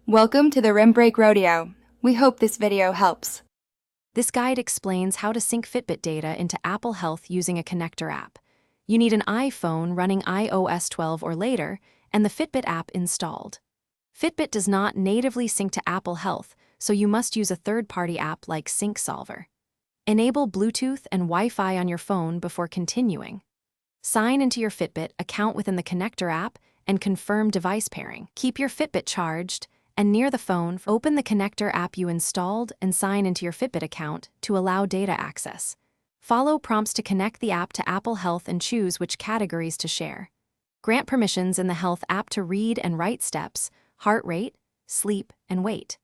Welcome to the Rim Break Rodeo. We hope this video helps. This guide explains how to sync Fitbit data into Apple Health using a connector app. You need an iPhone running iOS 12 or later and the Fitbit app installed. Fitbit does not natively sync to Apple Health, so you must use a third-party app like Sync Solver. Enable Bluetooth and Wi-Fi on your phone before continuing. Sign into your Fitbit account within the connector app and confirm device pairing. Keep your Fitbit charged, and near the phone, open the connector app you installed and sign into your Fitbit account to allow data access. Follow prompts to connect the app to Apple Health and choose which categories to share. Grant permissions in the Health app to read and write steps, heart rate, sleep, and weight.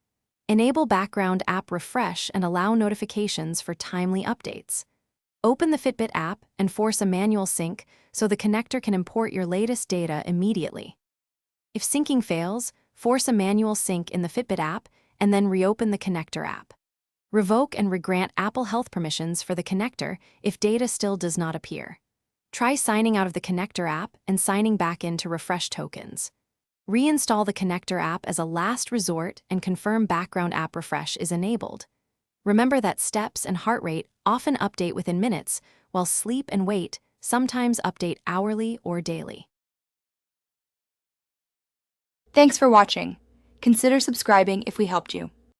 Enable background app refresh and allow notifications for timely updates. Open the Fitbit app and force a manual sync so the connector can import your latest data immediately. If syncing fails, force a manual sync in the Fitbit app and then reopen the connector app. Revoke and regrant Apple Health permissions for the connector if data still does not appear. Try signing out of the connector app and signing back in to refresh tokens. Reinstall the connector app as a last resort and confirm background app refresh is enabled. Remember that steps and heart rate often update within minutes, while sleep and weight sometimes update hourly or daily. Thanks for watching. Consider subscribing if we helped you.